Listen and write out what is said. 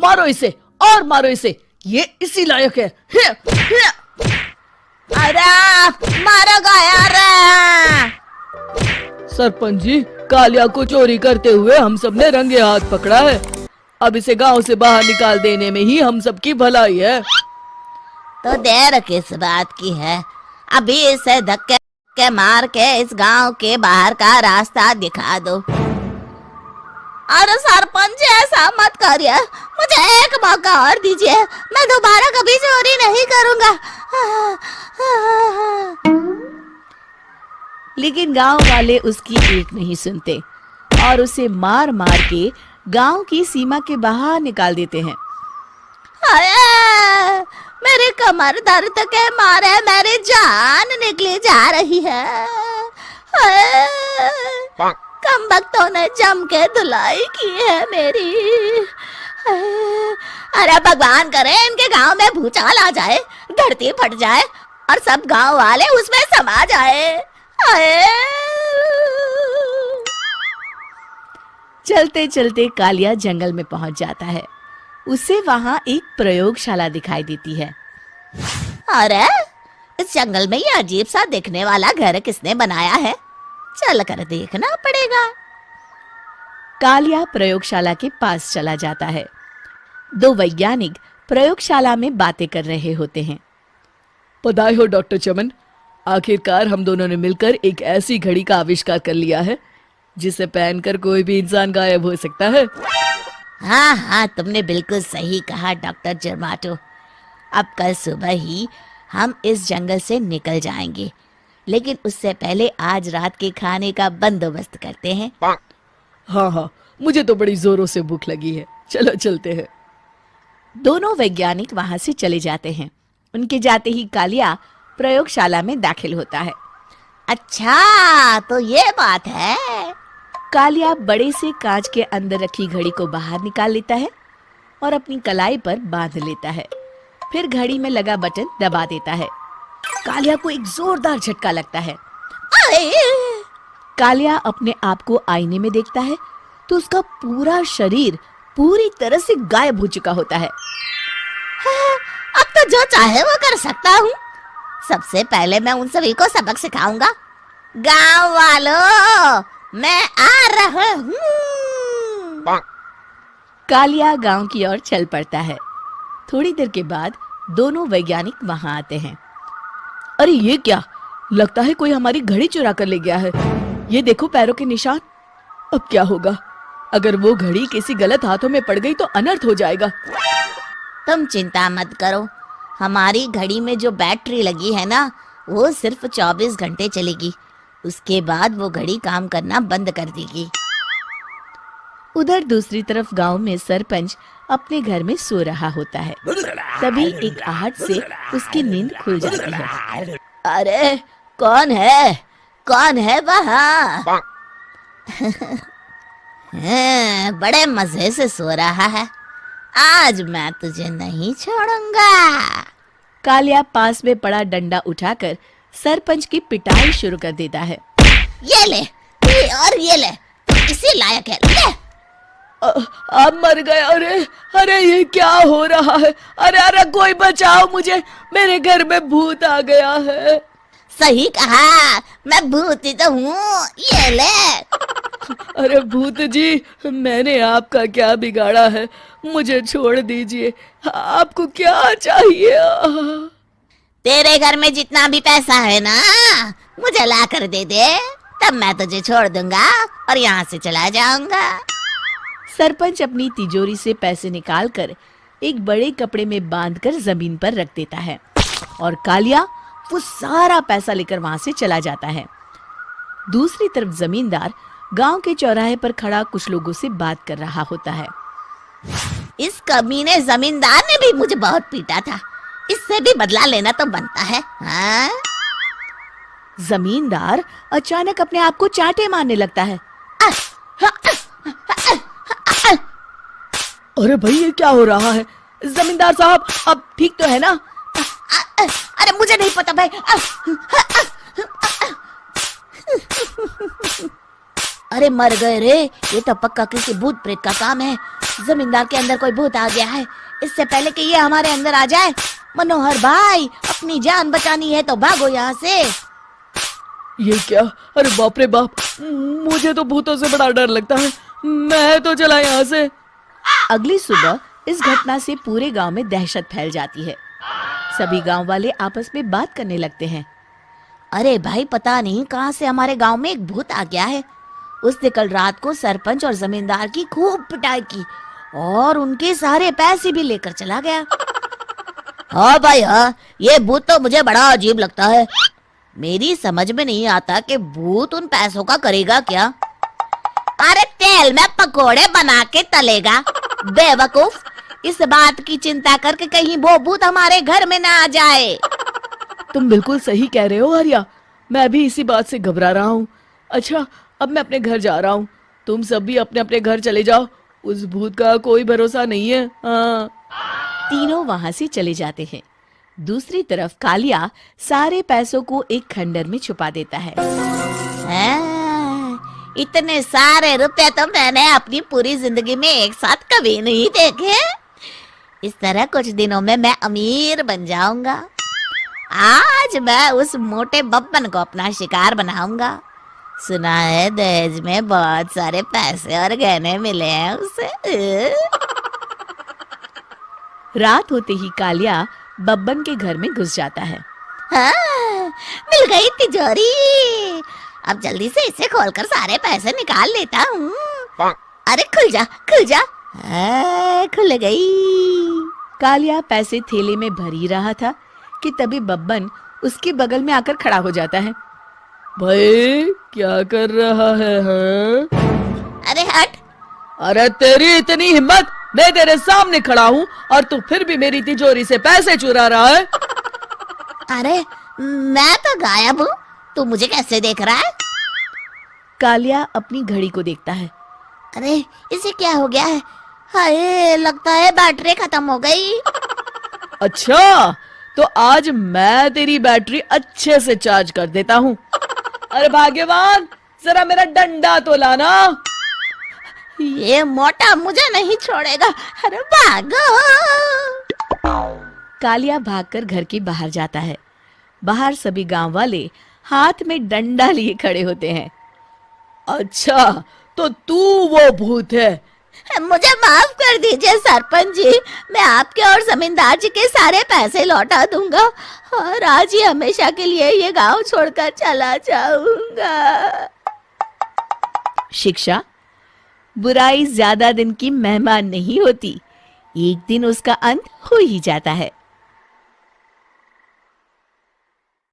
मारो इसे और मारो इसे, ये इसी लायक है। अरे मारो यार। सरपंच जी, कालिया को चोरी करते हुए हम सब ने रंगे हाथ पकड़ा है। अब इसे गांव से बाहर निकाल देने में ही हम सबकी भलाई है। तो देर किस बात की है, अभी इसे धक्के मार के इस गांव के बाहर का रास्ता दिखा दो। अरे सरपंच ऐसा मत करिए, मुझे एक मौका और दीजिए, मैं दोबारा कभी चोरी नहीं करूंगा। लेकिन गांव वाले उसकी एक नहीं सुनते और उसे मार मार के गांव की सीमा के बाहर निकाल देते हैं। मेरी कमर दर्द के मारे मेरी जान निकली जा रही है। कमबख्तों ने जम के धुलाई की है मेरी। अरे भगवान करे इनके गांव में भूचाल आ जाए, धरती फट जाए और सब गांव वाले उसमें समा जाए। चलते चलते कालिया जंगल में पहुंच जाता है। उसे वहां एक प्रयोगशाला दिखाई देती है। अरे इस जंगल में ये अजीब सा दिखने वाला घर किसने बनाया है, चल कर देखना पड़ेगा। कालिया प्रयोगशाला के पास चला जाता है। दो वैज्ञानिक प्रयोगशाला में बातें कर रहे होते हैं। बधाई हो डॉक्टर चमन, आखिरकार हम दोनों ने मिलकर एक ऐसी घड़ी का आविष्कार कर लिया है जिसे पहनकर कोई भी इंसान गायब हो सकता है। हाँ, तुमने बिल्कुल सही कहा डॉक्टर जर्माटो। अब कल सुबह ही हम इस जंगल से निकल जाएंगे, लेकिन उससे पहले आज रात के खाने का बंदोबस्त करते हैं। हाँ, मुझे तो बड़ी जोरों से भूख लगी है, चलो चलते हैं। दोनों वैज्ञानिक वहां से चले जाते हैं। उनके जाते ही कालिया प्रयोगशाला में दाखिल होता है। अच्छा, तो ये बात है। कालिया बड़े से कांच के अंदर रखी घड़ी को बाहर निकाल लेता है और अपनी कलाई पर बांध लेता है। फिर घड़ी में लगा बटन दबा देता है। कालिया को एक जोरदार झटका लगता है। कालिया अपने आप को आईने में देखता है तो उसका पूरा शरीर पूरी तरह से गायब हो चुका होता है। अब तो जो चाहे वो कर सकता हूँ। सबसे पहले मैं उन सभी को सबक सिखाऊंगा। गांव वालों, मैं आ रहा हूँ। कालिया गांव की ओर चल पड़ता है। थोड़ी देर के बाद दोनों वैज्ञानिक वहां आते हैं। अरे ये क्या, लगता है कोई हमारी घड़ी चुरा कर ले गया है। ये देखो पैरों के निशान। अब क्या होगा, अगर वो घड़ी किसी गलत हाथों में पड़ गई तो अनर्थ हो जाएगा। तुम चिंता मत करो, हमारी घड़ी में जो बैटरी लगी है ना, वो सिर्फ 24 घंटे चलेगी। उसके बाद वो घड़ी काम करना बंद कर देगी। उधर दूसरी तरफ गांव में सरपंच अपने घर में सो रहा होता है। तभी एक आहट से उसकी नींद खुल जाती है। अरे कौन है वहाँ? बड़े मजे से सो रहा है, आज मैं तुझे नहीं छोड़ूंगा। कालिया पास में पड़ा डंडा उठाकर सरपंच की पिटाई शुरू कर देता है। ये ले, ये ले, इसी लायक है, ले। आप मर गए। अरे ये क्या हो रहा है? अरे कोई बचाओ मुझे, मेरे घर में भूत आ गया है। सही कहा, मैं भूत ही तो हूँ, ये ले। अरे भूत जी, मैंने आपका क्या बिगाड़ा है, मुझे छोड़ दीजिए। आपको क्या चाहिए? तेरे घर में जितना भी पैसा है ना, मुझे ला कर दे दे, तब मैं तुझे छोड़ दूंगा और यहाँ से चला जाऊंगा। सरपंच अपनी तिजोरी से पैसे निकालकर एक बड़े कपड़े में बांधकर जमीन पर रख देता है और कालिया वो सारा पैसा लेकर वहां से चला जाता है। दूसरी तरफ जमींदार गांव के चौराहे पर खड़ा कुछ लोगों से बात कर रहा होता है। इस कमीने जमींदार ने भी मुझे बहुत पीटा था, इससे भी बदला लेना तो बनता है। हाँ? जमींदार अचानक अपने आप को चांटे मारने लगता है। अरे भाई ये क्या हो रहा है? जमींदार साहब, अब ठीक तो है ना? अरे मुझे नहीं पता भाई। अरे मर गए रे, ये तो पक्का किसी भूत प्रेत का काम है। जमींदार के अंदर कोई भूत आ गया है। इससे पहले कि ये हमारे अंदर आ जाए, मनोहर भाई अपनी जान बचानी है तो भागो यहाँ से। ये क्या? अरे बाप रे बाप, मुझे तो भूतों से बड़ा डर लगता है। मैं तो चला यहाँ से। अगली सुबह इस घटना से पूरे गांव में दहशत फैल जाती है। सभी गांव वाले आपस में बात करने लगते हैं। अरे भाई, पता नहीं कहाँ से हमारे गांव में एक भूत आ गया है। उसने कल रात को सरपंच और जमींदार की खूब पिटाई की और उनके सारे पैसे भी लेकर चला गया। हाँ भाई हाँ, ये भूत तो मुझे बड़ा अजीब लगता है। मेरी समझ में नहीं आता कि भूत उन पैसों का करेगा क्या। अरे तेल में पकोड़े बना के तलेगा बेवकूफ। इस बात की चिंता करके कहीं वो भूत हमारे घर में ना आ जाए। तुम बिल्कुल सही कह रहे हो आर्या, मैं भी इसी बात से घबरा रहा हूँ। अच्छा, अब मैं अपने घर जा रहा हूँ। तुम सब भी अपने अपने घर चले जाओ। उस भूत का कोई भरोसा नहीं है। हाँ। तीनों वहां से चले जाते हैं। दूसरी तरफ कालिया सारे पैसों को एक खंडर में छुपा देता है। इतने सारे रुपए तो मैंने अपनी पूरी जिंदगी में एक साथ कभी नहीं देखे। इस तरह कुछ दिनों में मैं अमीर बन जाऊंगा। आज मैं उस मोटे बब्बन को अपना शिकार बनाऊंगा। सुना है दहेज में बहुत सारे पैसे और गहने मिले हैं उसे। रात होते ही कालिया बब्बन के घर में घुस जाता है। हाँ, मिल गई तिजोरी। अब जल्दी से इसे खोलकर सारे पैसे निकाल लेता हूँ। अरे खुल जा खुल जा। खुल गई। कालिया पैसे थैले में भर ही रहा था कि तभी बब्बन उसके बगल में आकर खड़ा हो जाता है। भाई क्या कर रहा है? हाँ? अरे हट। अरे तेरी इतनी हिम्मत, मैं तेरे सामने खड़ा हूँ और तू फिर भी मेरी तिजोरी से पैसे चुरा रहा है। अरे मैं तो गायब हूँ, तू मुझे कैसे देख रहा है? कालिया अपनी घड़ी को देखता है। अरे इसे क्या हो गया है? हाय, लगता है बैटरी खत्म हो गई। अच्छा, तो आज मैं तेरी बैटरी अच्छे से चार्ज कर देता हूँ। अरे भाग्यवान, जरा मेरा डंडा तो लाना। ये मोटा मुझे नहीं छोड़ेगा। अरे भागो। कालिया भागकर घर के बाहर जाता है। बाहर सभी गांव वाले हाथ में डंडा लिए खड़े होते हैं। अच्छा, तो तू वो भूत है? मुझे माफ कर दीजिए सरपंच जी, मैं आपके और जमींदार जी के सारे पैसे लौटा दूंगा और आज ही हमेशा के लिए ये गांव छोड़कर चला जाऊंगा। शिक्षा: बुराई ज्यादा दिन की मेहमान नहीं होती, एक दिन उसका अंत हो ही जाता है।